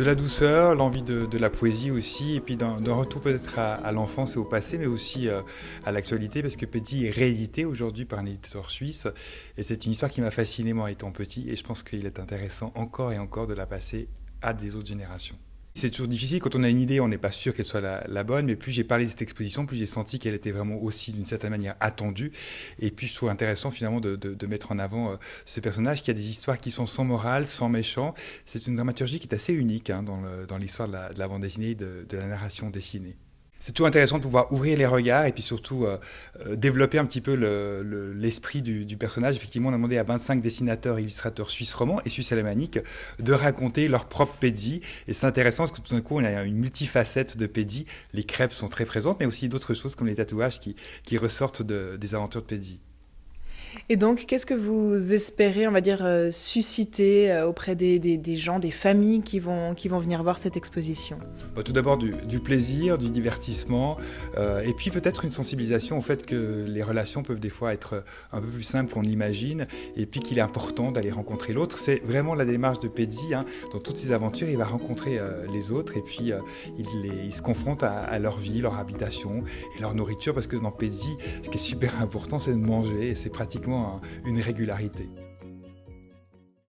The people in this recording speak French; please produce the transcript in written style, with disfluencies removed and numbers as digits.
De la douceur, l'envie de la poésie aussi, et puis d'un retour peut-être à l'enfance et au passé, mais aussi à l'actualité, parce que Petit est réédité aujourd'hui par un éditeur suisse, et c'est une histoire qui m'a fasciné moi étant petit, et je pense qu'il est intéressant encore et encore de la passer à des autres générations. C'est toujours difficile, quand on a une idée, on n'est pas sûr qu'elle soit la bonne, mais plus j'ai parlé de cette exposition, plus j'ai senti qu'elle était vraiment aussi d'une certaine manière attendue. Et puis je trouve intéressant finalement de mettre en avant ce personnage qui a des histoires qui sont sans morale, sans méchant. C'est une dramaturgie qui est assez unique dans l'histoire de la bande dessinée, de la narration dessinée. C'est toujours intéressant de pouvoir ouvrir les regards et puis surtout développer un petit peu l'esprit du personnage. Effectivement, on a demandé à 25 dessinateurs et illustrateurs suisses romans et suisses alémaniques de raconter leur propre Pédi. Et c'est intéressant parce que tout d'un coup, on a une multifacette de Pédi. Les crêpes sont très présentes, mais aussi d'autres choses comme les tatouages qui ressortent des aventures de Pédi. Et donc, qu'est-ce que vous espérez, on va dire, susciter auprès des gens, des familles qui vont venir voir cette exposition? Tout d'abord du plaisir, du divertissement, et puis peut-être une sensibilisation au fait que les relations peuvent des fois être un peu plus simples qu'on l'imagine, et puis qu'il est important d'aller rencontrer l'autre. C'est vraiment la démarche de Pédi. Dans toutes ses aventures, il va rencontrer les autres, et puis il se confronte à leur vie, leur habitation et leur nourriture, parce que dans Pédi, ce qui est super important, c'est de manger, et c'est pratiquement une régularité.